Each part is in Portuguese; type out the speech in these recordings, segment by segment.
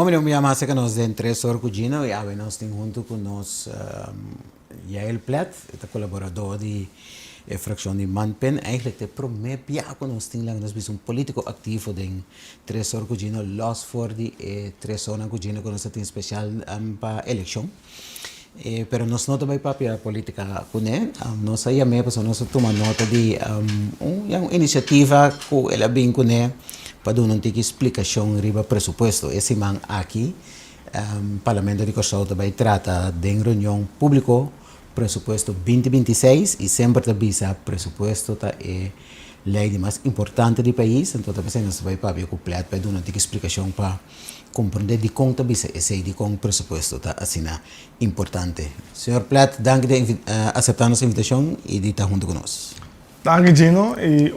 Como me llama que nos den tres orgullinos y a ver, nos junto con nos Yael Plat, este colaborador de fracción de Manpen, eigenlijk te promet ja con nos ting lang nos bis un político activo den tres orgullinos los for de tres orgullinos con nos tin special pa election. Pero nos nota bij papia política kune, nos aí me pessoa nos toma nota de uma iniciativa que ela bem kune para dar uma explicação riba presupuesto. Esse man aqui, Parlamento de Costa vai tratar de reunião público presupuesto 2026 e sempre tabisa presupuesto tá é lei mais importante do país, então também nós vai papia completo para dar uma explicação para compreender de conta bisa esse de com presupuesto tá assim importante. Senhor Plat, danke de aceitar nossa invitação e de estar junto conosco. Danke Gino e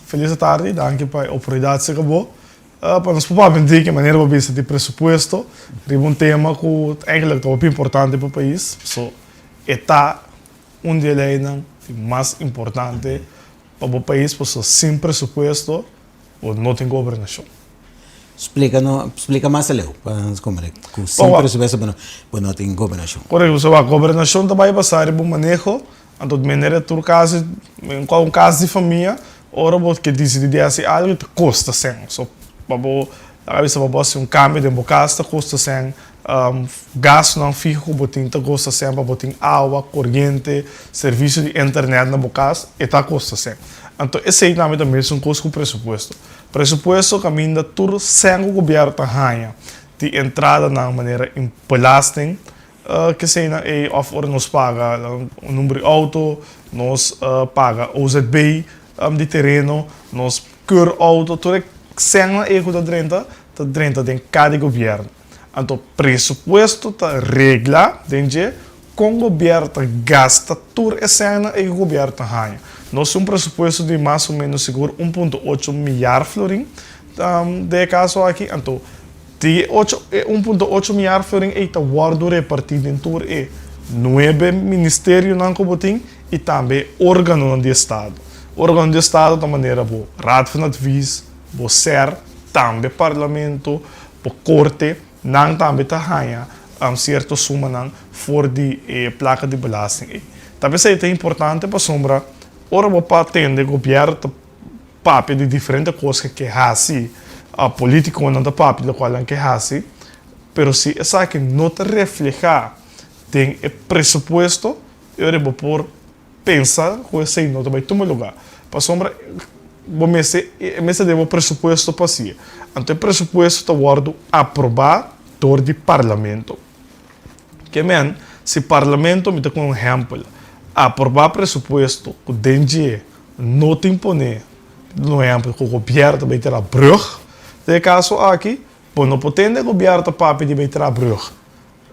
feliz tarde, danke para a oportunidade que acabou. Para nos poder aprender que maneira bisa de presupuesto, é um tema que eigenlijk é importante para o país. So, está dia lei mais importante para o país, porque sem presupuesto não tem governação. Explica mais a leu, para nos compreender. Sem presupuesto não tem governação. Correto, so a governação também vai passar por manejo, então de maneira que caso, em qual caso de família, ora que decide assim algo que custa sem, so para a vista para câmbio de bocasta custa sem gasto não fico, botin tá custa sem para botin água, corrente, serviço de internet na bocasta, e tá custa sem. Então esse aí também é um custo com presupuesto. Presupuesto caminha tudo sem o governo ganha de entrada na maneira em belasting que se é of nos paga o número de auto, nos paga OZB de terreno, nos cur auto, tudo sem é que dentro de cada governo. Então presupuesto tá regla dentro com o governo gasta tudo esse é o governo ganha. Nós temos presupuesto de mais ou menos seguro 1,8 milhar florin de caso aqui. Então, de 1,8 milhar florin está guardo repartido em todo e 9 ministérios não cobotim e também órgãos de Estado. Órgãos de Estado da maneira boa, Raad van Advies, bo SER, também Parlamento, bo Corte, não também tá ganha certa suma não for de placa de belasting. Também é importante para sombra. Ora, vou atender o governo papel de diferentes coisas que hace a política não da papel da qual que hace, pero se essa que não te refleja tem o presupuesto, eu vou por pensar que esse não vai tomar lugar. Para sombra, vou mexer devo presupuesto para si. Então o presupuesto está guardo aprovado por o parlamento. Que men, se o parlamento me dá um exemplo aprovar presupuesto que o DNG não te impõe, no exemplo, que o governo também terá brug, de caso aqui, não pode o governo papel de ter brug,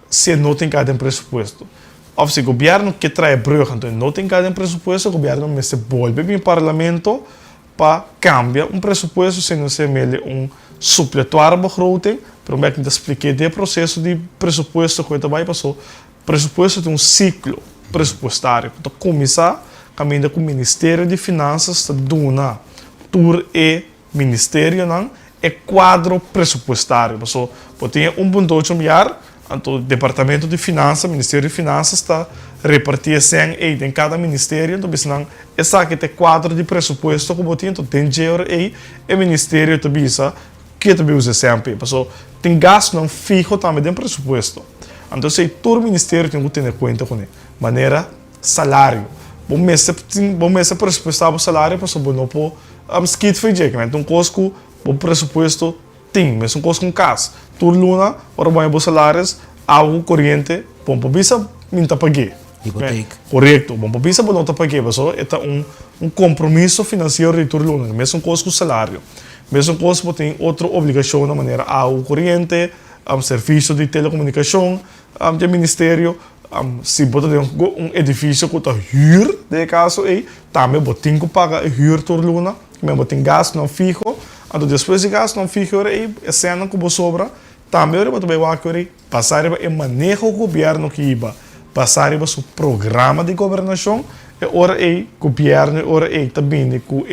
se não tem cada presupuesto. Ou se o governo que traz brug, então não tem cada presupuesto, o governo me se volve para o parlamento para cambiar presupuesto, se não se mele supletório begroting, para o que expliquei o processo de presupuesto que vai passar. Presupuesto tem ciclo presupuestário. Então, começar caminhando com o Ministério de Finanças, dona tur e Ministério não é quadro presupuestário. Então, tem 1,8 milhar, então o Departamento de Finanças, Ministério de Finanças está repartido 100 em cada ministério, então não essa aqui tem quadro de presupuesto que botinho, então tem dinheiro aí e o Ministério também que também usa sempre. Então, tem gasto não fijo também de presupuesto. Então, se todo o ministério tem que ter em conta com maneira salário. Bom mês presupuestar o salário, para o não pode skit fazer. Então, costo o presupuesto tem, mas um costo com casa. Todo luna, ora vai os salários, algo corrente, bom para bisa minta paguei. Hipoteca. Correto. Bom para bisa não tá paguei, mas é compromisso financeiro de todo luna, mesmo costo com salário. Mesmo costo tem outra obrigação na maneira algo corrente, serviço de telecomunicação, de ministério, se você tem edifício que está huur, de caso aí, também você tem que pagar huur por luna, mas você tem gasto não fijo, então depois de gasto não fijo aí, a cena que você sobra, também você vai passar o manejo do governo que iba, passar o seu programa de governação, e ora aí, governo, ora aí também com o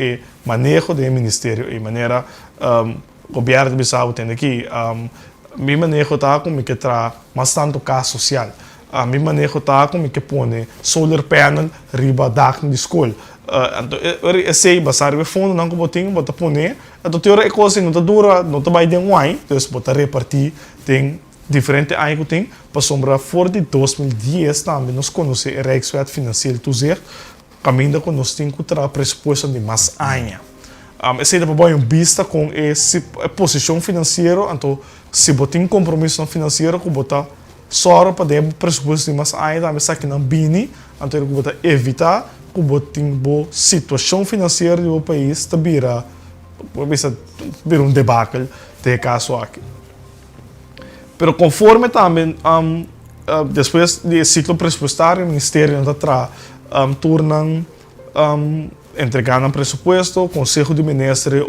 manejo do ministério, e maneira, o governo de Bissau tem aqui, mi manejo tá como que tra mas tanto caso social. Mi manejo tá como que pone solar panel riba dak de school. Então eu sei basar o fundo não como tem bota pone. Então teoria é coisa não tá dura, não tá vai de wine, então bota repartir tem diferente aí que tem, para sombra for de 2010 também nós conhecemos a Rijkswet Financieel Toezicht, caminho que nós temos que ter pressuposto de mais anos. Esse é para vista com a posição financeira, então se botar um compromisso financeiro, que botar só para ter pressuposto de mais anos, também sabe que não bini, então que botar evitar que botar uma situação financeira do país está vira debacle de caso aqui. Pero conforme também, depois do ciclo pressupostário, o Ministério está tornando, entregando presupuesto, o Conselho de Ministros,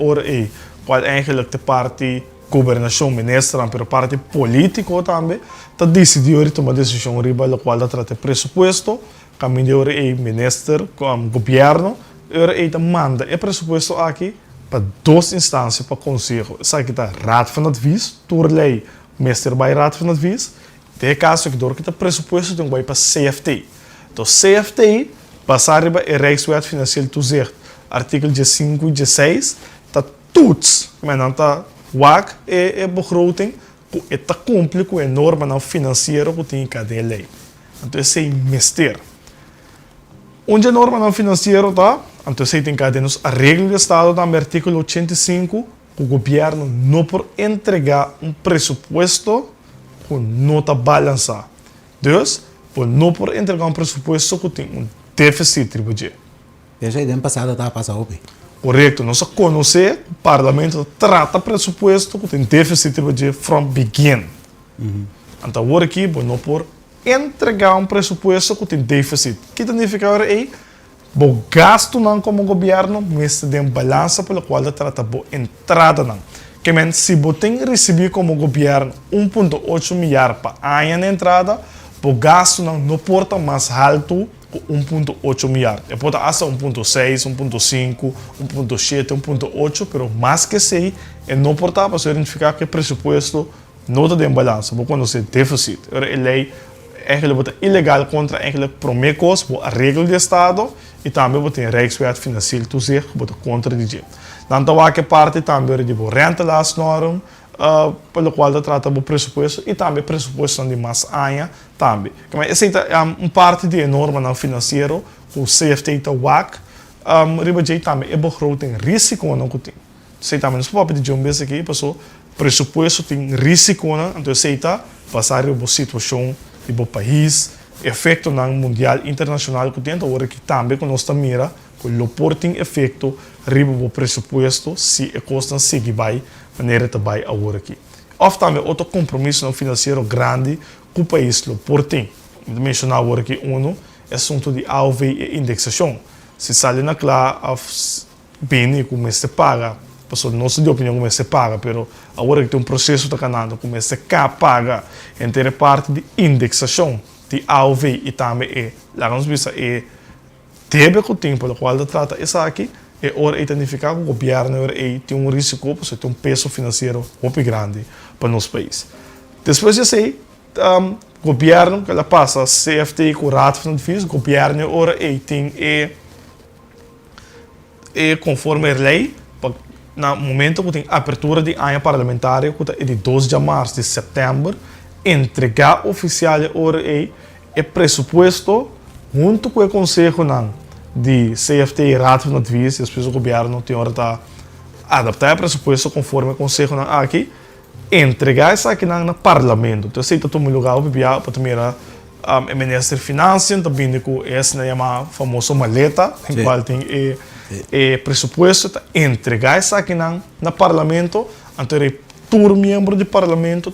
qual eigenlijk de parte governação ministra, pero parte político também, está decidindo tomar decisão riba, a qual trata presupuesto, caminho de ministro, governo, e manda o presupuesto aqui para duas instâncias para o Conselho. Sabe que está Raad van Advies, door lei, Minister bij Raad van Advies. De caso que door que está presupuesto tem vai para CFT. Então CFT passar riba a Rijkswet Financieel Toezicht, artikel 5 e 6, está toets, mas não está wak e begroting, que está cumpre com a norma financeira que tem cada lei. Então esse é o ministério. Onde a norma financeira está, então esse tem cada a regra do Estado, no artigo 85, que o governo não pode entregar presupuesto que não está balançado. Então, não pode entregar presupuesto que tem déficit tributário. Desde aí, ano passado, estava passando o Correto. Nós conhecemos o parlamento trata presupuesto que tem déficit tributário from begin. Então, agora aqui, não pode entregar presupuesto que tem déficit. O que significa agora aí? O gasto não como governo, mas tem balança pela qual trata a entrada não. Que men se botem receber como governo 1,8 milhar para ano na entrada, o gasto não porta mais alto que 1,8 milhar. É porta hasta 1,6, 1,5, 1,7, 1,8, pero mais que sei, é não porta para verificar que o presupuesto não está em balança, porque quando você déficit, a lei eigenlijk ilegal contra eigenlijk promekos, a regra do Estado, e também botar a Rijkswet Financieel Toezicht, botar contra de jeito. Dan tá que parte também de rentelasnorm, pelo qual trata o presupuesto e também presupuesto de mais anos também. Mas essa é parte de norma financeiro, o CFT está WAC, riba também é begroting risiko não que tem. Sei também nos papéis de vez aqui, passou presupuesto tem risiko não, então sei tá passar a situação do país, efeito na mundial internacional que tem, agora que também nós mira, que o porting efeito riba o presupuesto se a costa segue vai maneira que vai agora aqui. Of também outro compromisso financeiro grande que o país lo porting. Mencionar agora aqui é assunto de AOV e indexação. Se sai na clara bem como se paga, pessoal não sei de opinião como se paga, pero agora que tem processo da canal como se paga entre parte de indexação de AOV e também lá nós visa deve que tem pelo qual trata essa aqui é hora identificar que o governo tem risco, porque tem peso financeiro muito grande para nosso país. Depois de sei, o governo que ela passa CFT com o Raad van Advies, o governo ora tem conforme a lei, no momento que tem abertura de ano parlamentar, que é de 12 de março de setembro, entregar oficial ora é pressuposto junto com o Conselho de CFT e Raad van Advies, e depois o governo tem hora de adaptar o pressuposto conforme o Conselho aqui, entregar isso aqui no Parlamento. Então, se está no lugar, para também o Ministério de Finanças, também com essa famosa maleta, em qual tem o pressuposto, entregar isso aqui no Parlamento, então todo membro do Parlamento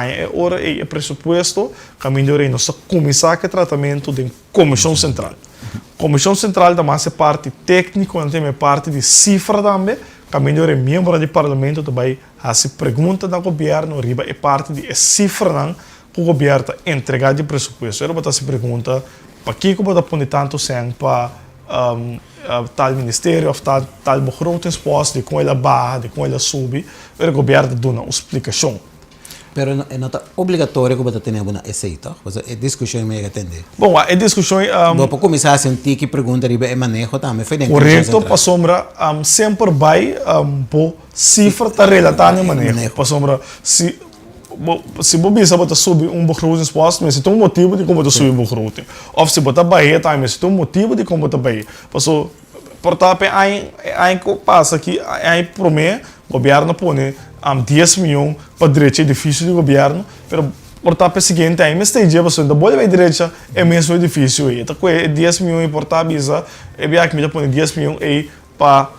é hora e pressuposto, caminho de nossa comissão de tratamento da Comissão Central. Comissão Central também é parte técnica, também é parte de cifra também, caminho de membro do Parlamento também faz pergunta do governo, riba é parte de cifra que o governo entregar de pressuposto. Eu vou se pergunta, para que eu vou pôr tanto sem para tal ministério, of tal begrotingspost, de como ela barra, de como ela sube, o governo dá uma explicação. Pero não é obrigatório que você tenha uma receita. É discussão meio que atender. Bom, a discussão Vou começar a sentir que pergunta de manejo também. Foi dentro correto, para sombra, sempre vai por cifra tá relatada no manejo. Para sombra, se você bota subir begroting post, mas se tem motivo de como você subir begroting. Ou se bota baia também, mas se tem motivo de como você baia. Passou, portanto, aí passa aqui, aí promete, o governo põe 10 milhões para direito edifício do governo, pero portanto, seguinte, aí mas tem dia você da boa direita é mesmo edifício aí. Então, 10 milhões portanto, bisa, é bem que me põe 10 milhões aí para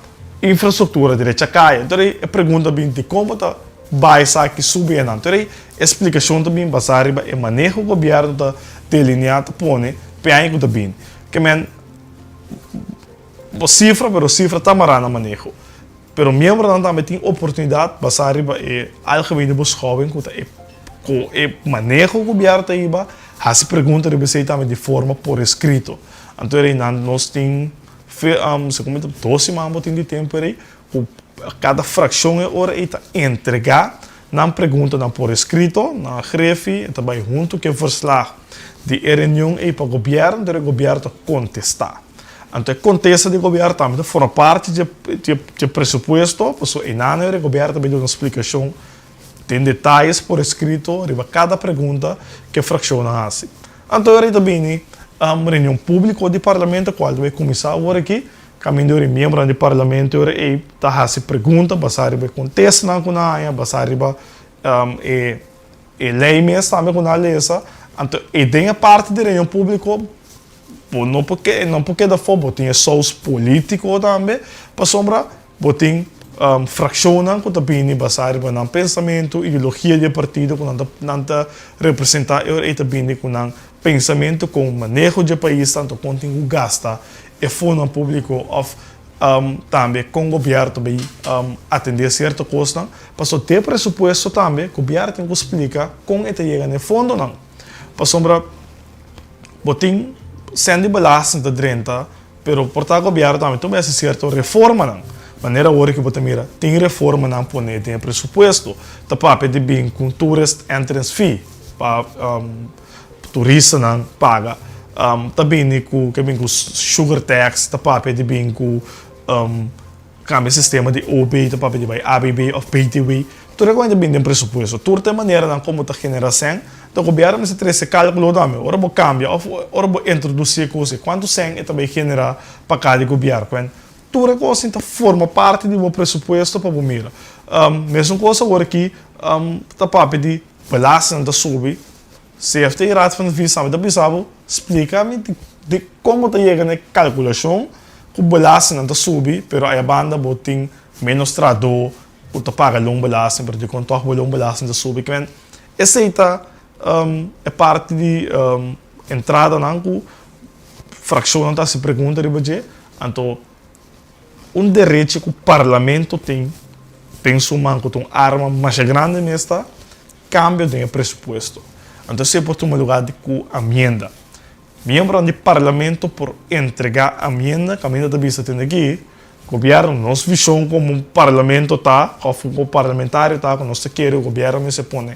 infraestrutura direita cai. Então, a pergunta bem de como tá vai sair subir não. Então, a explicação também basada é manejo o governo da delineado põe bem que bem. Que men cifra tá marana manejo. Pero membro não também tem oportunidade basada é algemene beschouwing com o manejo do governo aí ba se pergunta de você também de forma por escrito. Então aí nós tem se comenta 12 semanas de tempo aí cada fração é hora aí tá entregar não pergunta não por escrito na grefe também junto que verslag de reunião aí para o governo contestar. Então, contesta do governo também forma parte de pressuposto, porque em ano o governo também dá uma explicação, tem detalhes por escrito, de cada pergunta que fraciona assim. Então, aí também reunião pública do parlamento, qual vai começar agora aqui, caminho de membro do parlamento, e tá se pergunta, basado vai contesta na conaia, basado lei mesmo também com a lei, então, e tem a parte da reunião pública não porque da forma tinha sós político também, para sombra botin fracciona com também basado no pensamento, ideologia de partido, com não representar e também com pensamento com manejo de país, tanto quanto gasta e fundo público of também com o governo também atender certa coisa, para só ter pressuposto também, o governo tem que explicar como é que chega no fundo não, para sombra botin sendo belasting da drenta, pero portar governo também tem essa certa reforma não. Maneira hora que você mira, tem reforma não poner tem presupuesto, tá para de bem com tourist entrance fee, para turista não paga, também com sugar tax, tá para de bem com cambio sistema de OB, tá para de vai ABB of PTW, tudo é bem tem presupuesto, tudo tem maneira não como tá generação. O governo se trece cálculo também. Ora vou cambiar, ora vou introduzir coisas. Quanto sem é também generar para cada governo. Tudo coisa então forma parte do meu pressuposto para o mira. Mesma coisa agora aqui, tá para pedir belasting da subir. CFT e Raad van de Vissamen da Bissau explica-me de como tá chega na calculação que o belasting da subir, pero a banda botin menos trado, o tá paga long belasting, pero de quanto o long belasting da subir. Essa é parte de entrada não fração não se pergunta de budget então direito que o parlamento tem sumando com arma mais grande nesta cambio de presupuesto então se por um lugar de com emenda membro do parlamento por entregar a emenda caminho da vista tem aqui governo nossa visão como parlamento tá como parlamentário tá com nosso querer o governo se põe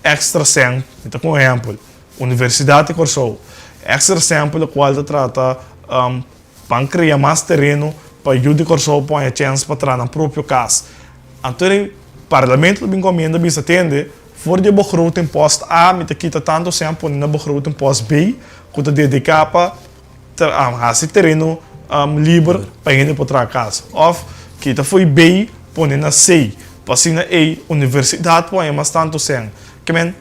extra sample, então com exemplo, Universidade de Corsou, extra sample qual trata para criar mais terreno para ajudar Corsou põe a chance para entrar na própria casa. Então o parlamento também comenda bisa atende, for de begroting post A, me quita tanto sample na begroting post B, que te dedicar para esse terreno livre para ir para outra casa. Ou que foi B, põe na C, para assim na A, Universidade põe mais tanto sem. Que men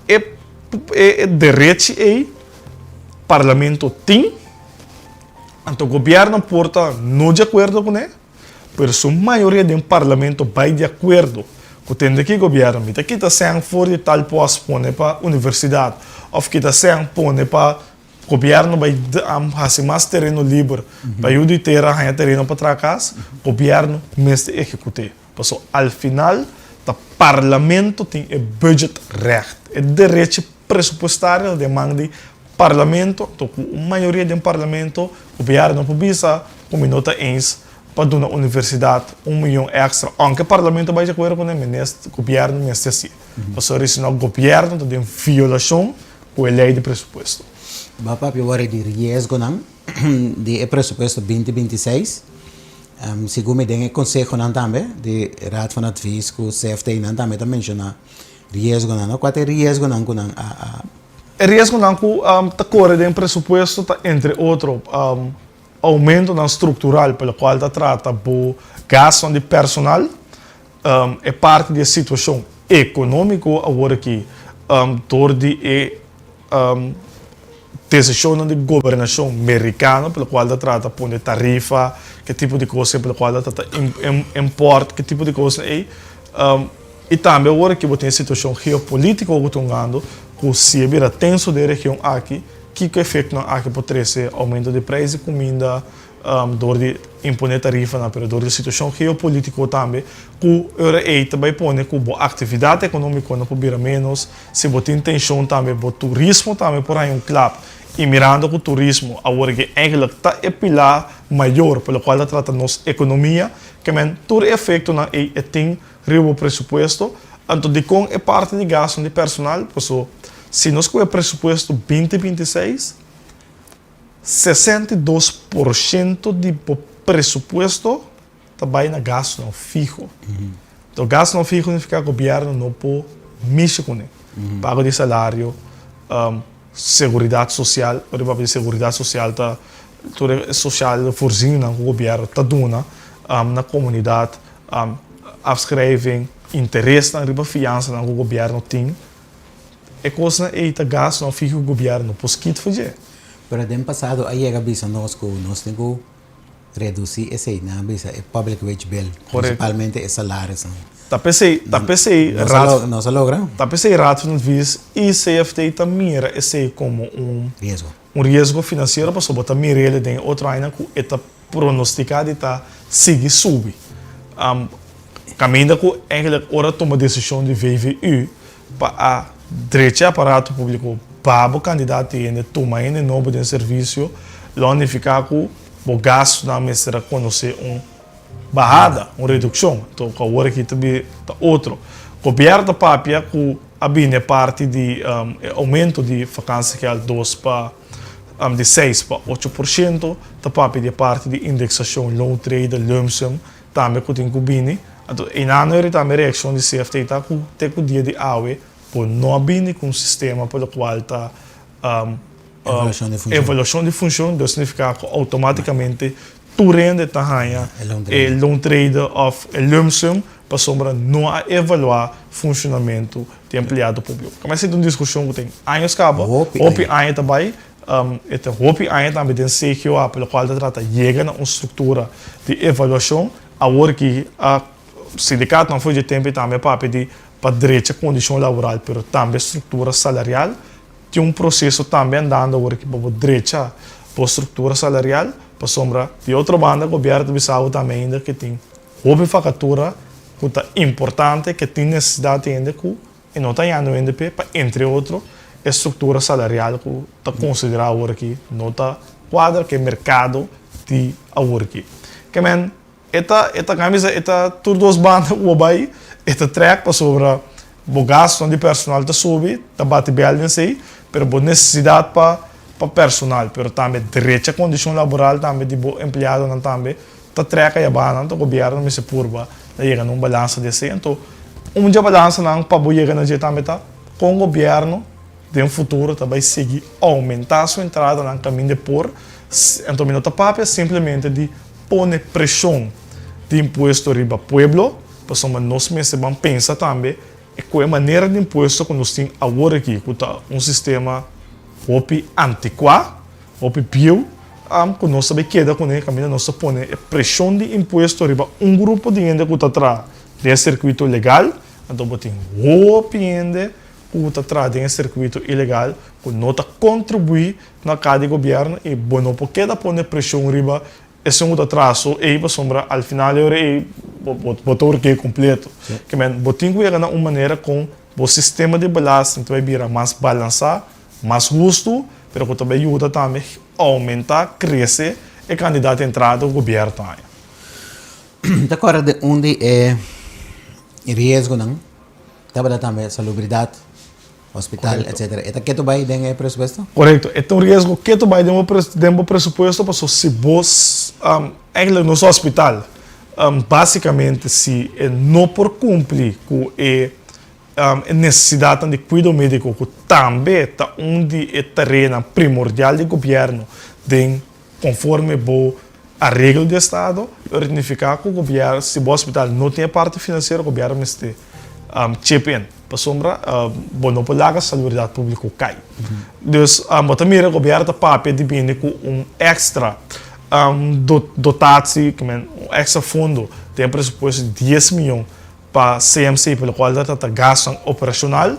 é direito aí parlamento tem então o governo porta não de acordo com ele mas a maioria do parlamento vai de acordo com tem aqui governo me aqui tá sem for de tal posto põe para universidade ou que tá sem põe para governo vai fazer mais terreno livre para ajudar ter a terreno para trás governo mesmo executar passou ao final o parlamento tem o budget recht. É direito pressupostário demanda parlamento, então a maioria do parlamento, o governo não precisa, como nota ens, para dar na universidade 1 milhão extra. Aunque o parlamento vai de acordo com o governo, mas assim. Por isso, o governo tem violação com a lei de presupuesto. Bapak, eu vou de riesgo não, de presupuesto 2026. Segundo me den consejo não também, de Raad van Advies, com o CFT não também menciona riesgo não. Qual é o riesgo não com O riesgo não com a cor de presupuesto, entre outros, aumento não estrutural, pelo qual trata do gasto de personal, é parte da situação econômica agora que door de decisão de governação americana, pelo qual trata de tarifa, que tipo de coisa, pelo qual trata import, que tipo de coisa é. E também agora que tem a situação geopolítica que se vira tenso da região aqui, que efeito aqui pode ser aumento de preço de comida, door de imponer tarifa, mas door de situação geopolítica também, que o também põe que a atividade econômica não pode menos, se tem tensão também, o turismo também por aí claro. E mirando com o turismo, agora que eigenlijk está é pilar maior pelo qual trata nossa economia, que todo efeito na tem o presupuesto, então de com é parte de gasto de personal, se nós com o presupuesto 2026, 62% do presupuesto também na gasto não fijo. Então gasto não fijo significa que o governo não pode mexer com ele. Pago de salário, seguridade social, por exemplo, seguridade social está social voorzien que o governo está dando na comunidade, afschrijving, interesse na fiança que o governo tem. É coisa que está gasto não fica o governo posquito fazer. Pero den passado aí é bisa nós temos reduzir esse na bisa é public wage bill, principalmente os salários. Tá pensei Nós logra. Tá pensei Raad van Advies e CFT também esse como risco financeiro para sobre também ele tem outra ainda que está pronosticado e tá seguir subir. Caminha que eigenlijk ora toma decisão de VVU para a direito aparato público para o candidato ainda toma ainda novo de serviço, lá ficar com o gasto na mesa conhecer barrada, uma redução. Então, agora aqui também está outro. O governo da papia, que a parte de aumento de vacância que é de 6 para 8%, da papia de parte de indexação, low trade, lump sum, também que tem que vir. Então, em ano, também a reação de CFT está com o dia de AUE, por não vir com um sistema pelo qual está evolução de função, isso significa que automaticamente tu rende tahanha e long trade of lump sum para sombra não evaluar funcionamento de empregado público. Começa uma discussão que tem anos cabo, hopi anos também, hopi anos também tem CQA pelo qual trata chega na uma estrutura de avaliação, agora que a sindicato não foi de tempo também para pedir para direito condição laboral, mas também estrutura salarial, tem um processo também andando agora que para direito para estrutura salarial. Para sombra, de outra banda, o governo de Bissau também ainda que tem uma facatura que é importante, que tem necessidade ainda que não está indo ainda para, entre outros, a estrutura salarial que está considerada agora aqui, não está quadra que é mercado de agora aqui. Que men, esta camisa, tudo duas bandas, o vai, esta track para sobre o gasto de personal está subir, está bate bem em si, mas a necessidade para personal, pero também direito à condição laboral também de empregado não também tá treca e abana, então o governo me se purba, chega num balanço desse, então dia balanço não para chegar na também tá com o governo de um futuro também seguir aumentar a sua entrada no caminho de por, então não tá papel simplesmente de pôr pressão de imposto riba pueblo, para somos nós mesmos vamos pensar também e qual é a maneira de imposto que nós temos agora aqui, que tá sistema hopi antiquado, hopi bio, que nós sabemos que é com ele, caminho nós põe pressão de imposto riba grupo de gente que está atrás do circuito legal, então tem hopi gente que está atrás do circuito ilegal, que não está contribui na cada governo e bueno porque da põe pressão riba esse um atraso e para sombra al final é botar que é completo, que men botinho que é uma maneira com o sistema de balanço vai virar mais balançado, mais justo, mas que também ajuda também a aumentar, crescer e candidato a entrada do governo também. te acuerdas de onde é riesgo não? Estava também salubridade, hospital, Correcto. etc. Eta que tu vai den presupuesto? Correto. Então, o risco que tu vai dar um presupuesto para se vos, eigenlijk no hospital, basicamente, se não por cumprir com a necessidade de cuidado médico, que também está onde é terreno primordial do governo, conforme a regra do Estado, significa que o governo, se o hospital não tem a parte financeira, o governo está chip in. Para sombra, não pode pagar a saúde pública cai. Então, o governo está papel de com extra dotatie, extra fundo, tem presupuesto de 10 milhões para CMC, pelo qual está gasto operacional.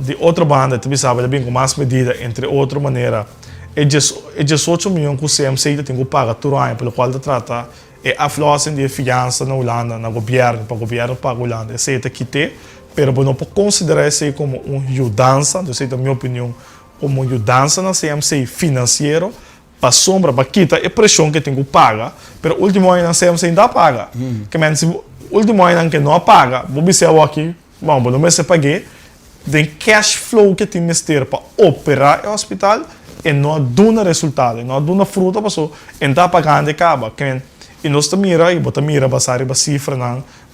De outra banda, também sabe, bem com mais medida, entre outra maneira, é 18 milhões que o CMC tem que pagar todo ano, pelo qual trata a aflossem de fiança na Holanda, no governo, para o governo pagar a Holanda. Esse é que tem, mas não pode considerar isso como uma ajudança, na minha opinião, como uma ajudança na CMC financeiro, para sombra, para quitar a pressão que tem que pagar, mas o último ano na CMC ainda paga. Que se o último ano que não paga, vou dizer aqui, bom, não me se paguei, tem cash flow que tem que ter para operar o hospital e não dá resultado, não dá fruta, para so, entrar pagando e acaba. E nós estamos mira basar a cifra,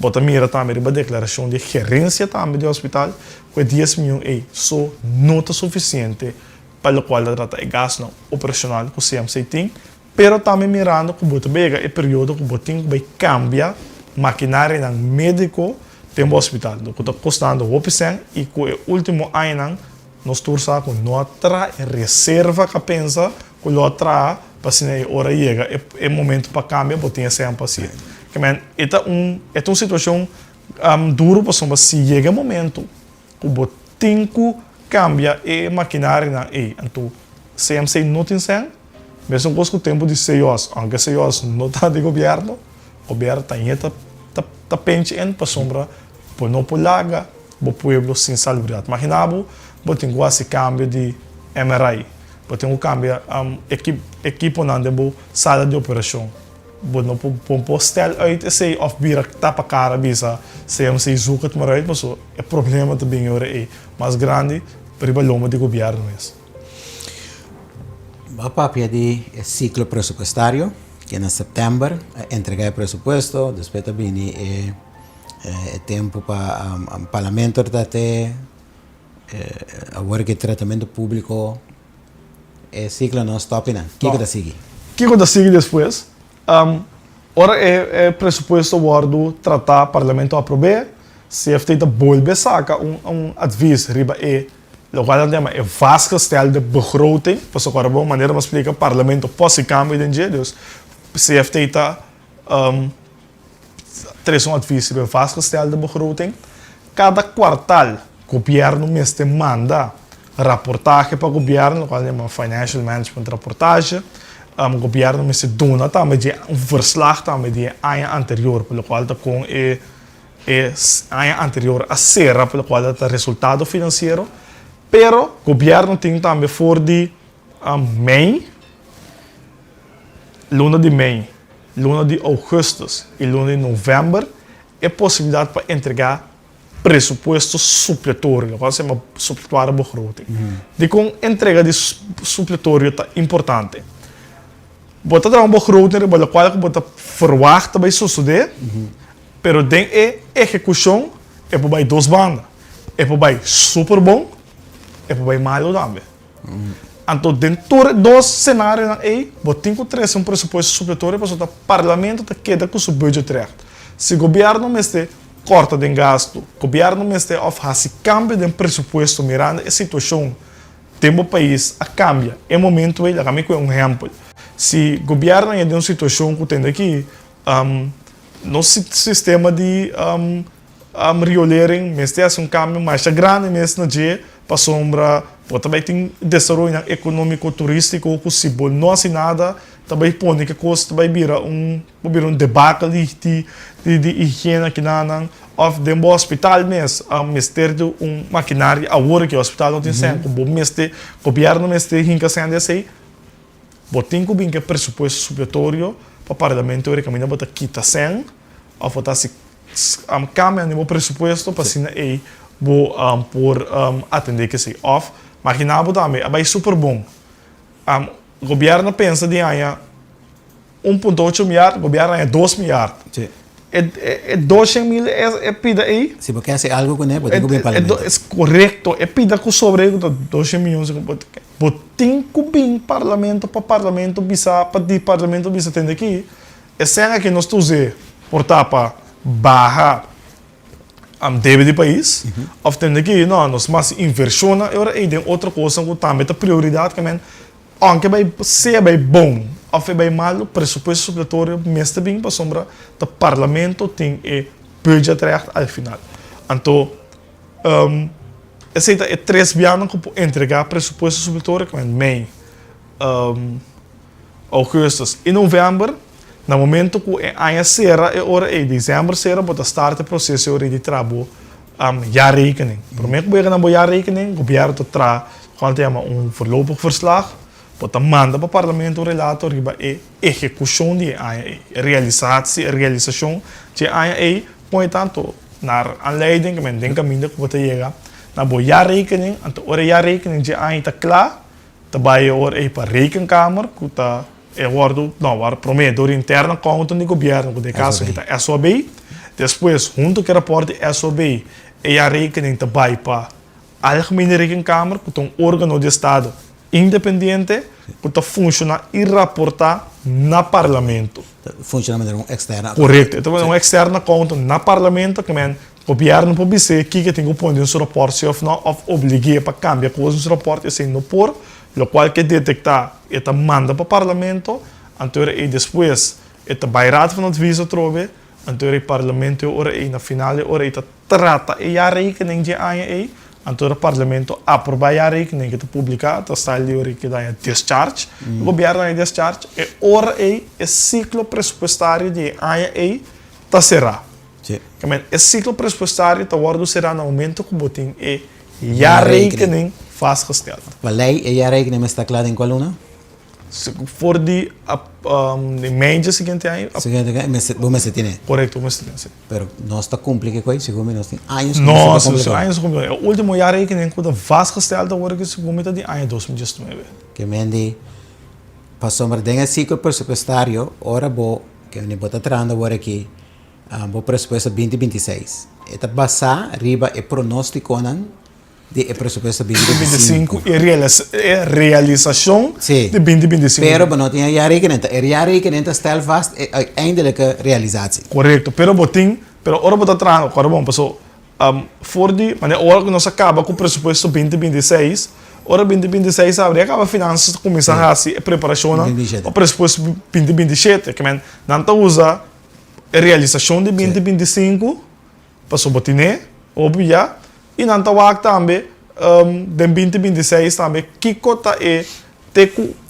bota mira também a declaração de gerência também do hospital, que 10 milhões é só nota suficiente para o qual trata de gasto operacional que o CMC tem, mas também mirando que bota bega é período que bota tem que cambiar maquinária médico tem um hospital, que está custando 8% e que o último ano nós torçamos com outra reserva que pensa que o outra para se a hora chega é momento para cambiar, botar sempre paciente. É uma situação dura para se chega o momento que o tem que cambiar a maquinária então CMC não tem sem, mesmo com o tempo de 6 horas, aunque 6 horas não está de governo, o governo está pensando para sombra, por não polaga, o povo sem salubridade. Imaginamos, tem quase cambio de MRI. Tem um cambio equipo na sala de operação. Não pode postar uit esse of vira tapa cara bisa CMC zuca te marai, mas o problema também é mais grande para o loma de governo mesmo. A papia de ciclo presupuestário, que em setembro entregar o presupuesto, depois também é tempo para o parlamento ter agora que tratamento público é ciclo não stop não. O que está seguir? O que está seguir depois? Ora é pressuposto guardo tratar parlamento aprovar, CFT está volver saca aviso riba o qual é vasto stel de begroting, para agora boa maneira mas explica parlamento pode cambiar de dia, dus CFT está traz aviso de vasto stel de begroting, cada quartal o governo mesmo manda reportagem para o governo, qual é financial management reportagem. O governo me se dona também de verslag também de ano anterior, pelo qual está com ano anterior a serra, pelo qual está resultado financeiro. Pero o governo tem também for de mei, luna de mei, luna de augustus e luna de novembro, é possibilidade para entregar pressuposto supletório, qual se chama supletório begroting. De com entrega de supletório é importante. Bota dar begroting, pelo qual bota verwacht bij suceder, pero den execução é para duas bandas, é para super bom, é para malo também. Então dentro dos cenários aí, botem que trazer pressuposto supletório para o parlamento te queda com o budget recht. Se o governo mestre corta de gasto, o governo mestre faz cambio de pressuposto mirando a situação do país a cambia. É momento ele a mim é exemplo. Se o governo é de uma situação que tem aqui, no sistema de riolering, mestre é cambio mais grande mesmo no dia para sombra, também tem desenvolvimento econômico turístico que se não assim nada também põe que custa vai virar um debacle de higiene que não of de hospital mesmo mestre de maquinário agora que o hospital não tem sem como mestre governo mestre hinca sem desse botin que bem que presupuesto supletório para o parlamento ele caminha bota quita 100 ou botar se cambia o presupuesto para assim aí por atender que se off imaginava também é super bom o governo pensa de ganhar 1,8 milhar, o governo ganha 2 milhar. Sim. É 200 mil é pida aí. Se você quer fazer algo com ele, você tem que ir para o parlamento. É correto, é pida com sobre 200 milhões. Botin que bem parlamento para parlamento bisa para de parlamento bisa tem aqui. É cena que nós usamos por tapa barra débito do país. Of tem aqui não, nós mais inversiona, agora aí tem outra coisa que também é prioridade que aunque vai ser bem bom, ou bem mal, o pressuposto supletório mestre bem para sombra do parlamento tem budget recht ao final. Então, esse é 3 anos que eu entregar pressuposto supletório que é mei, augustus e novembro, no momento que a serra é hora em dezembro serra para start o processo de trabalho jaarrekening. Primeiro que we gaan naar jaarrekening, o governo tra quando tem voorlopig verslag Pota manda para o parlamento o relato riba execução de realização de AIA, portanto, na aanleiding, men denkt aan minder wat chega, na bo jaarrekening, en de ore jaarrekening de AIA está klaar, daarbij ore para rekenkamer, kuta wordo, não, waar prometo door interna conta do governo, de caso que está SOB, depois junto que reporte SOB, e a rekening daarbij para algemene rekenkamer, kuta órgão de estado independente, que funciona e reportar no parlamento. Funciona de uma externa. Correto. Então, uma externa conta no parlamento, que o governo pode dizer que tem que pôr em seu reporte, ou não, ou obrigar para cambiar coisas no seu reporte, assim, não por, o qual que detectar, e manda para o parlamento, então, e depois, e vai rato van het visa trove, então, o parlamento, e na final, e trata, e a rekening de AIA, então o parlamento aprova a rekening que está publicada, está ali que dá discharge, o governo dá discharge, e ora é ciclo pressupostário de AIA está será. O ciclo pressupostário está agora será no momento que botem a rekening vastgesteld. A lei a rekening está clara em qual uma? Voor de maand seguinte ano. Vamos ter. Correto, vamos ter. Pero nós está cumprindo com isso, segundo nós tem anos. Nós, anos cumprindo. O último jaar rekening que está vastgesteld wordt que segundo de ano 2019. Que mendi passou maar dingen ciclo pressupostário, ora bo que ne bota trando agora aqui, bo pressuposto 2026. Eta basa riba e pronóstico nan de presupuesto 2025 e realização de 2025. Pero não tinha jaarrekening. Jaarrekening stel vast eindelijke realisatie. Correto. Pero ora bota trano, agora bom, passou voor die, maar ora que nós acaba com o pressuposto 2026, ora 2026 abre acaba finanças começar a se preparação o pressuposto 2027, que não tá usa a realização de 2025, passou botiné, óbvio já. E não está também, de 2026 também, que cota é,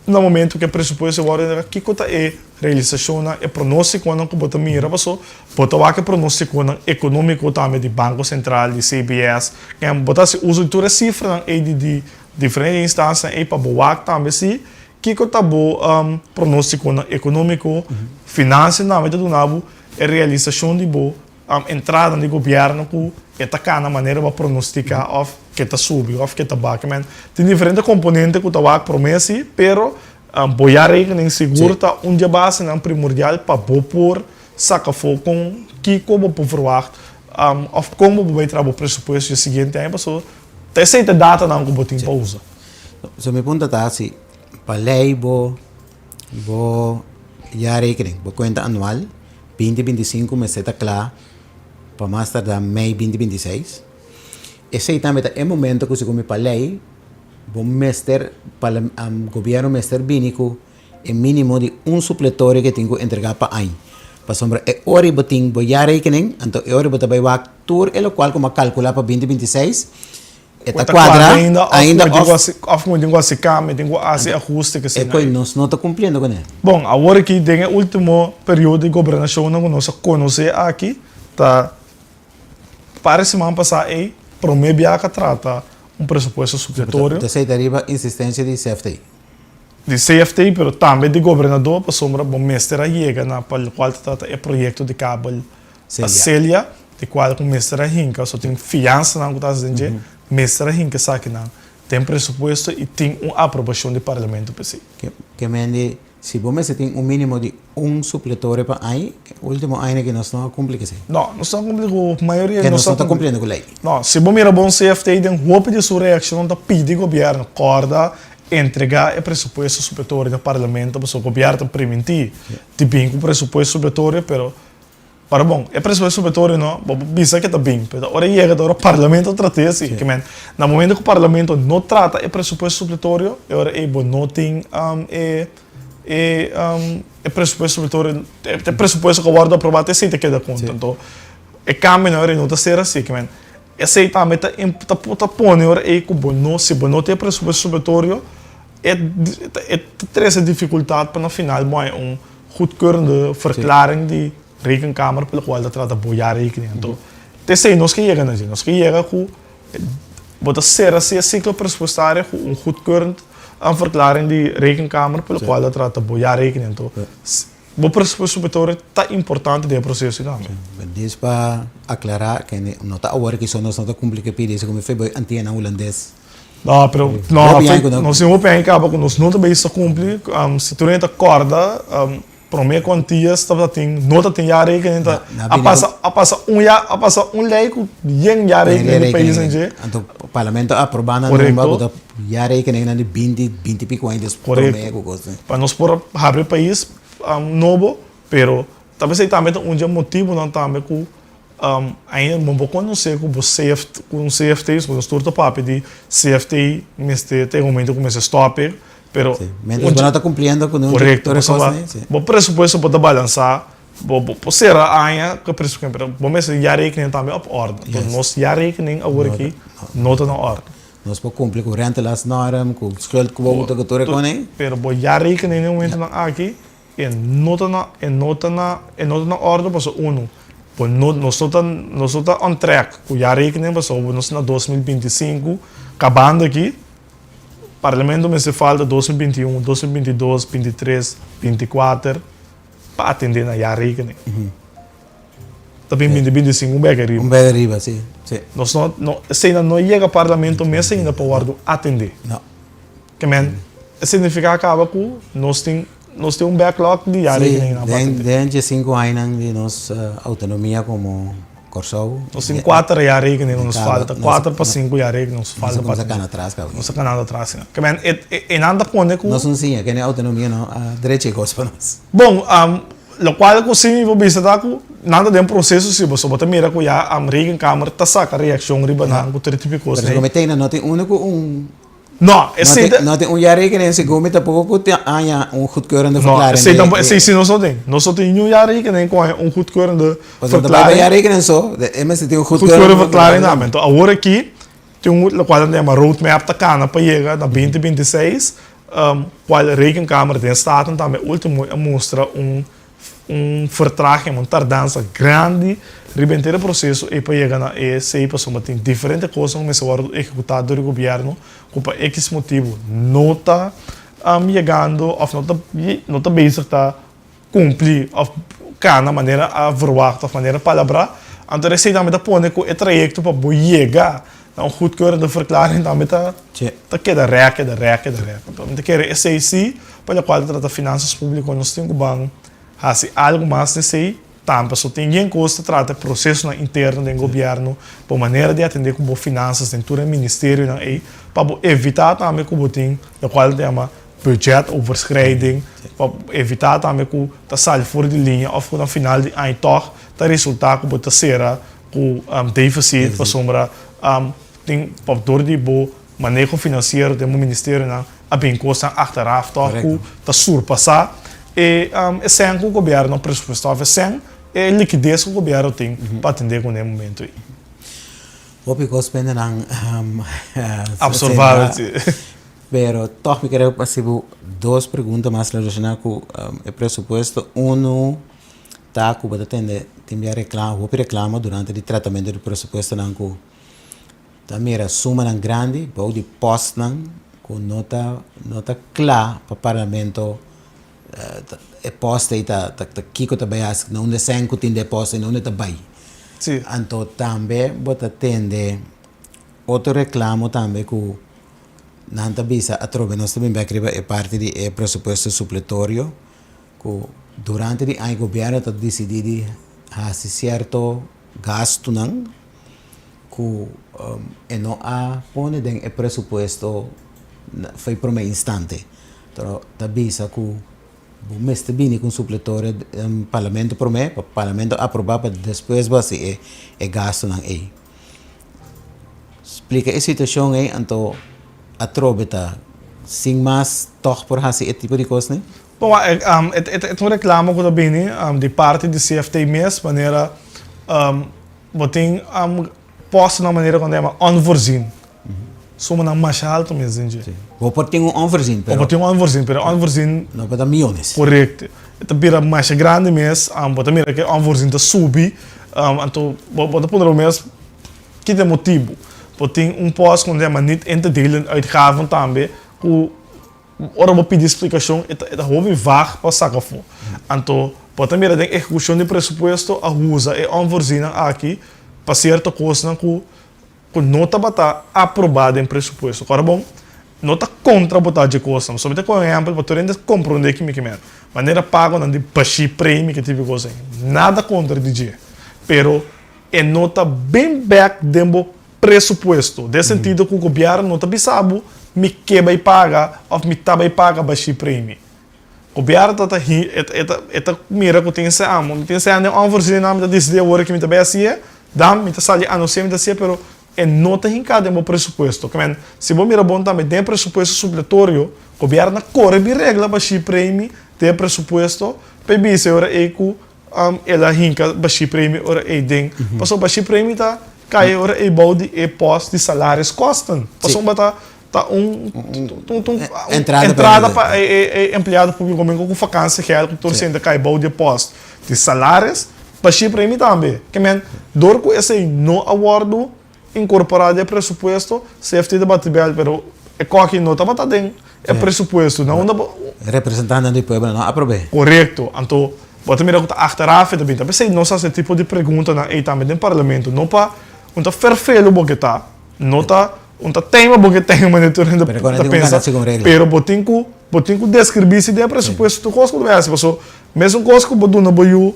no momento que o pressuposto agora, que cota é realização e pronóstico que bota mira, passou, bota que pronóstico econômico também de Banco Central, de CBS, que bota se usa toda a cifra de diferentes instâncias e para boa também se, que cota bo pronóstico econômico, finanças também do nabo, e realização de bo entrada do governo que está na maneira de pronosticar ou que está subindo ou que está baixo. Tem diferentes componentes que está promessa, pero boiar rekening seguro está dia base não primordial para por sacar fogo com que como por verwacht ou como vai trabalhar o pressuposto seguinte ano, passou tem certa data não que botem para usar. So me punta tá assim, para lei bo já rekening, bo conta anual 2025 mas está claro para mais tardar Mei 2026. Esse também é o momento que se come para lei, o mestre para o governo mestre bínico é mínimo de supletório que tem que entregar para ano. Para sombra é hora de botar boiar rekening, então é hora de botar boiar tour, é o qual como calcular para 2026. Está quadra ainda of moet dingo se cambia, dingo se ajuste que se. É coisa nós não está cumprindo com ele. Bom, agora que tem o último período de governação que nós conhece aqui, tá para semana passada aí promete que trata presupuesto supletório. Você deriva insistência de CFTI. de CFT, pero também de governador, para sombra, bom mestre a chega na para o qual trata o projeto de cabo a Celia, de qual com mestre a hinca, só tem fiança na que está mestre a hinca sabe não, tem pressuposto e tem uma aprovação do parlamento para si. Que mende, se você tem mínimo de supletório para aí, o último ano que nós não cumprimos. Não, nós estamos cumprindo, a maioria que nós não está cumprindo com a lei. Não, se você mira bom CFT, tem roupa de sua reação, está pedindo ao governo, corda, entregar o pressuposto supletório do parlamento para o governo permitir, de bem com o pressuposto supletório, pero para bom, o pressuposto supletório não, bisa que está bem, pero agora chega o parlamento trata assim, que men, no momento que o parlamento não trata o pressuposto supletório, agora não tem o pressuposto supletório, o pressuposto que o guarda aprovado é aceita que dá conta, então o câmbio agora não está ser assim, que men, aceita a meta está põe agora que não se não tem pressuposto supletório traz a dificuldade para no final maar goedkeurende verklaring die rekenkamer pela qual trata boiar rekening. Então, sei nós que chega nós que chega com bota ser assim ciclo pressupostário com goedkeurende verklaring die rekenkamer pela qual trata boiar rekening. Então, o pressuposto supletório está importante dentro do processo não. Diz para aclarar que não está agora que só nós não está cumprindo que pede isso como foi antena holandês. Não, pero nós não vamos acaba com nós não também isso cumpre se tu não acorda para mim quantias estava tem nota tem já que ainda a passa lei que yen já que no país onde então o parlamento aprovando não vai já que nem de 20 pico ainda por mês para nós por abrir país novo pero talvez aí também um motivo não também com ainda não vou conhecer com CFT, com os turtos papi de CFT, neste tem momento começa a stop, pero menos não está cumprindo com o correto, o pressuposto pode balançar, pode ser a ainda que pressuposto, pero vamos já rekening também op ordem, então nós já rekening agora aqui não está na ordem. Nós podemos cumprir com rente las normas, com schuld que vamos ter que ter com ele, pero já rekening no momento na aqui e não está na ordem para uno. Nós estamos on track, com a rekening, nós estamos na 2025, acabando aqui, o parlamento me se falta 2021, 2022, 2023, 2024, para atender na rekening. Também 2025, bem arriba, sim. Nós não chega ao parlamento, mas ainda para atender. Não. Que men, significa acaba com nós temos backlog de rekening. Dentro de 5 anos de nossa autonomia como Corsou. Nós temos 4 rekening nos falta, 4 para 5 rekening nos falta. Nós sacando atrás, cara. Nós sacando atrás. Que men, e nada põe com. Nós não sim, que nem autonomia não, direito e coisa para nós. Bom, lo qual que sim vou visitar com nada de processo se você botar mira com a rekening câmara tá saca reação riba na com tipo coisa. Mas como tem não tem único não, não tem jare que nem se come tampouco tem goedkeurende verklaring. Não, se nós só tem jare que nem com goedkeurende verklaring. Jare que nem só, mas tem goedkeurende verklaring não. Então agora aqui tem lo qual tem uma roadmap tá cana para chegar na 2026, qual rekening câmara tem staat também último mostra vertraging, tardança grande, ribenteiro processo e para chegar na ESI para somar tem diferentes coisas que se vão executar do governo, por X motivo não está chegando, ou não está bem está cumprir, ou cada maneira a verwacht, of maneira palavra, então esse também está pondo com o trajecto para chegar na goedkeurende verklaring também está queda rec. Então tem que ser SAC para a qual trata finanças públicas nós temos banco assim algo mais nesse tampa só tem alguém que trata processo interno do governo por maneira de atender com finanças dentro do ministério aí para evitar também que tem o qual tem uma budget overschrijding para evitar também que tá sai fora de linha ou no final de ano toch tá resultar que bota será com déficit para sombra tem para dor de bo manejo financeiro do ministério na a bem costa achteraf toch que tá surpassar e sem que o governo pressuposto sem e liquidez que o governo tem para atender com o momento aí. O que eu spende não absorver. Pero toch me quero fazer duas perguntas mais relacionadas com o pressuposto. Tá que você tem reclama durante o tratamento do pressuposto não que tá mira suma não grande, para o de post não com nota clara para o parlamento é posta e tá kiko também as não de 5 tem de posta e não de também. Sim. Então também bota tende outro reclamo também que nanta bisa a trove nós também vai criar é parte de pressuposto supletório que durante o ano governo está decidido a certo gasto não que não há pone den é pressuposto foi por um instante então tá bisa que o mês de bini com supletório parlamento promete o parlamento aprovar para depois você é gasto não é explica a situação aí então a trove tá sem mais toch por esse tipo de coisa né. Bom, é um reclamo que eu bem de parte de CFT mesmo, maneira botem posto na maneira quando é uma onvoorzien. Soma na mais alto mesmo, gente. Vou ter onvoorzien, pero botem onvoorzien, pero onvoorzien não para milhões. Correto. É bira mais grande mesmo, botem mira que onvoorzien tá subir, então botem por o mesmo que tem motivo. Botem posto quando é uma niet in te delen uitgaven também, ora vou pedir explicação, é hobby vaag para sacar fora. Então, pode também a execução de pressuposto a usa é onvoorzien aqui para certa coisa que nota bata aprovada em pressuposto. Agora bom, nota contra botar de coisa, somente com exemplo, para tu compreender que me quer. Maneira paga não de baixi prêmio que tipo coisa. Nada contra DJ, pero é nota bem back dentro pressuposto. De sentido que o governo nota bisabo me que vai pagar ou me tá vai pagar baixo prêmio. O governo tá mira que tem esse ano não vou não me decidir agora que me tá bem assim dá me tá sali anunciar me tá assim pero é nota hincada no pressuposto. Que se vou mira bom também tem pressuposto supletório, o governo corre bem regra baixo prêmio tem pressuposto para ver se ora é que ela hinca baixo prêmio ora é den. Passou baixo prêmio tá cai ora é balde e posto de salários costam. Passou bata tá entrada para empregado público com vacância que é que torcendo cai balde posto de salários baixo prêmio também. Que dor com esse no awardo incorporado é pressuposto CFT de batibel pero é qualquer nota bata den é pressuposto não representante do povo não aprove. Correto. Então bota mira que tá achteraf também tá pensei não esse tipo de pergunta na e também no parlamento não para um tá ferfelo porque tá nota tema porque tem uma leitura da pensa pero botinco descrever se de pressuposto tu coisa do essa passou mesmo coisa que bodo na boiu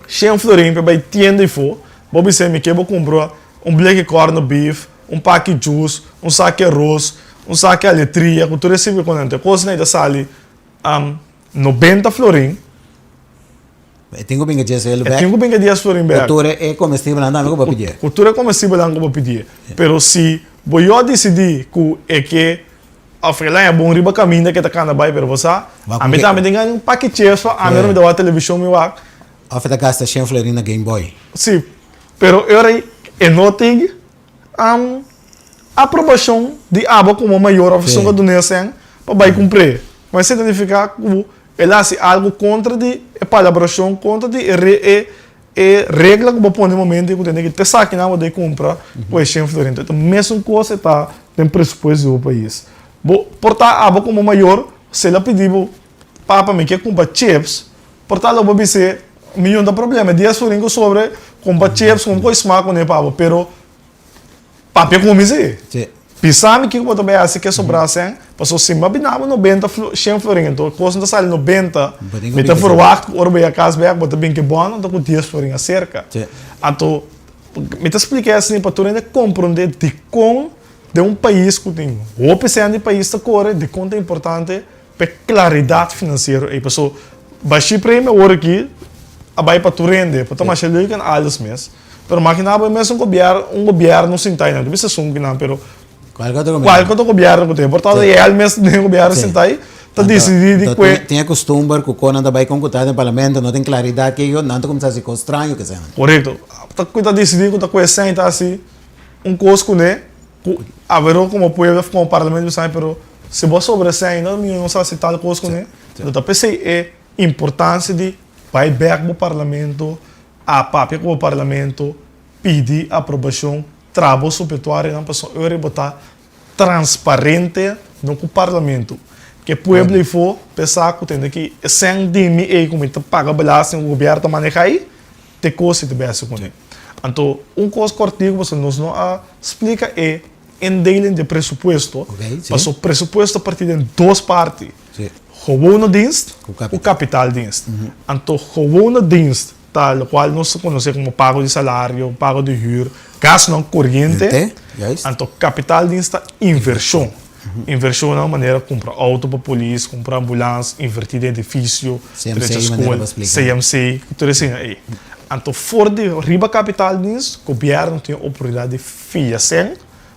cheio florim para vai tienda e for bobi se me que vou comprar black corn beef pack juice saco de arroz saco de aletria que tu recebe quando coisa nem da sali 90 florim. Tenho bem que dizer ele tenho bem que dizer florim bem cultura é comestível não dá para pedir cultura é comestível não para pedir pero se eu decidir que a freela é bom riba caminho que tá cana vai pero você a mim também tem pacote só a mim me dá a televisão me vai a fita gasta 100 florim na Game Boy sim pero eu aí noting aprovação de aba como maior oficial que donation para vai cumprir mas se significa que ela se algo contra de elaboração contra de regra que põe no momento que tem que ter saque na hora de comprar o exchange florim então mesmo coisa está tem pressuposto do país portar aba como maior se ela pedir para me que comprar chips portar lá vai ser milhão de problema 10 florim sobre comprar chips com coisa smart né para pero papel como isso pisame que eu também acho que é sobrar sem passou cima binava 90 100 florim então coisa não sai 90 meta forward or bem a casa bem bota bem que bom então com 10 florim acerca então me te expliquei assim para tu ainda compreender de como de país que tem o PCN de país da Coreia de quanto é importante para claridade financeira e passou baixo prêmio agora aqui a vai para tu render para tomar cheio que alles mesmo pero maquinava mesmo um governo sem tá não bisa sum que não pero qual que o governo que tem portanto é ele mesmo nem governo sem tá tá decidido que tem costume que quando anda vai concutar no parlamento não tem claridade que eu não como se estranho que seja correto tá cuida decidido que tá coisa tá assim coisa né a ver como povo com o parlamento sai pero se você sobre sem não sabe se tal coisa né então pensei é importância de vai back no parlamento a papel com o parlamento pedir aprovação trabalho supletório não passou eu botar transparente no parlamento. Que o povo for pensar que tem que sem dimi e como te paga belasting o governo maneja aí, te coisa te bem com ele. Então, coisa cortigo você nos não explica é indeling de presupuesto, mas o presupuesto a partir de duas partes. Gewone dienst, o capitaldienst. Então, gewone dienst, tal qual nós conhecemos como pago de salário, pago de huur, gasto não corrente. Então, capitaldienst é inversão. Inversão é uma maneira de comprar auto para a polícia, comprar ambulância, invertir em edifício, escola, CMC, tudo assim aí. Então, fora de riba capitaldienst, o governo tem a oportunidade de financiar,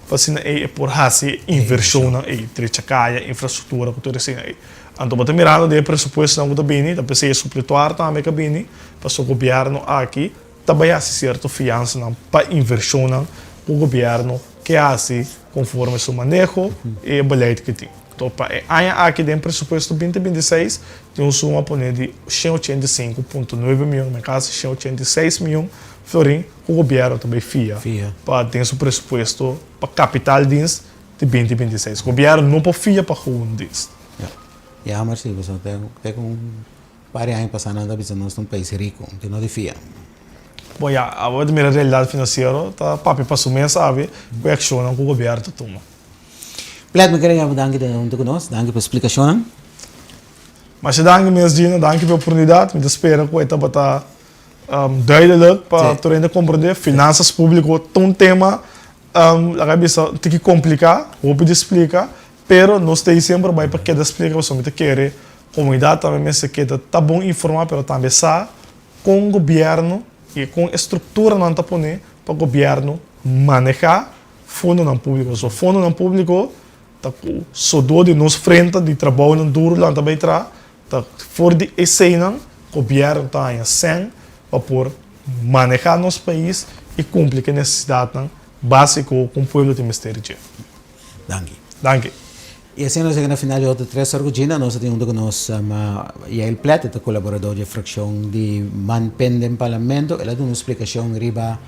para assim aí por fazer inversão aí, trechacaia, infraestrutura, tudo assim aí. Então, você mirando de presupuesto não está bem, da PC supletório também que bem, para o governo aqui também há certa fiança para inversão o governo que hace conforme seu manejo e o beleid que tem. Então, aqui dentro do presupuesto 2026, tem uma suma de 185,9 milhões, no caso 186 milhões florim, o governo também FIA. Para ter seu presupuesto para capital dienst de 2026. O governo não pode FIA para o dienst. Ja, maar sim, você tem um par de anos passando na vida, nós um país rico, que não defia. Bom, a primeira realidade financeira, tá papi para assumir, sabe, que a ação que o governo toma. Pleit me querem danke de conosco, danke pela explicação. Mas se danke mesmo, danke pela oportunidade, me espero que vai estar duidelijk para tu ainda compreender finanças públicas, um tema, a cabeça tem que complicar, vou pedir explicar. Pero nós temos sempre vai para que explica o que quer comunidade também se quer tá bom informar, pero também sabe com o governo e com a estrutura não tá poner para o governo manejar fundo não público, so fundo não público tá só do de nos frente de trabalho não duro lá também tá fora de cena o governo tá em sem para por manejar nosso país e cumprir a necessidade básica com o povo de mistério. Danke. E assim nós chegamos no final de outra 3 horas, nós temos conosco Yael Plett, é colaborador da fração de Manpen do Parlamento, ela dá uma explicação riba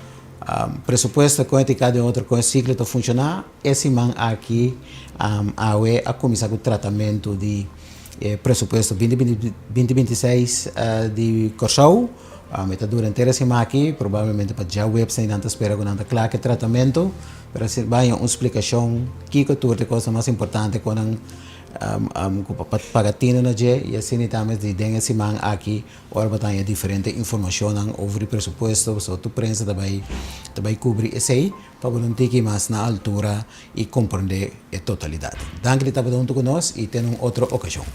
presupuesto com cada outro com ciclo de funcionar, esse man aqui a começar com o tratamento de presupuesto 2026 de Corsau, metadura inteira semana aqui, provavelmente para já o website não espera com nada claro que tratamento, para ser bem uma explicação que a tua coisa mais importante quando pagatina na dia e assim também de dengue semana aqui ora batalha diferente informação sobre o presupuesto, so tu prensa também cobrir esse aí para não ter que mais na altura e compreender a totalidade. Danke de estar conosco e ter outra ocasião.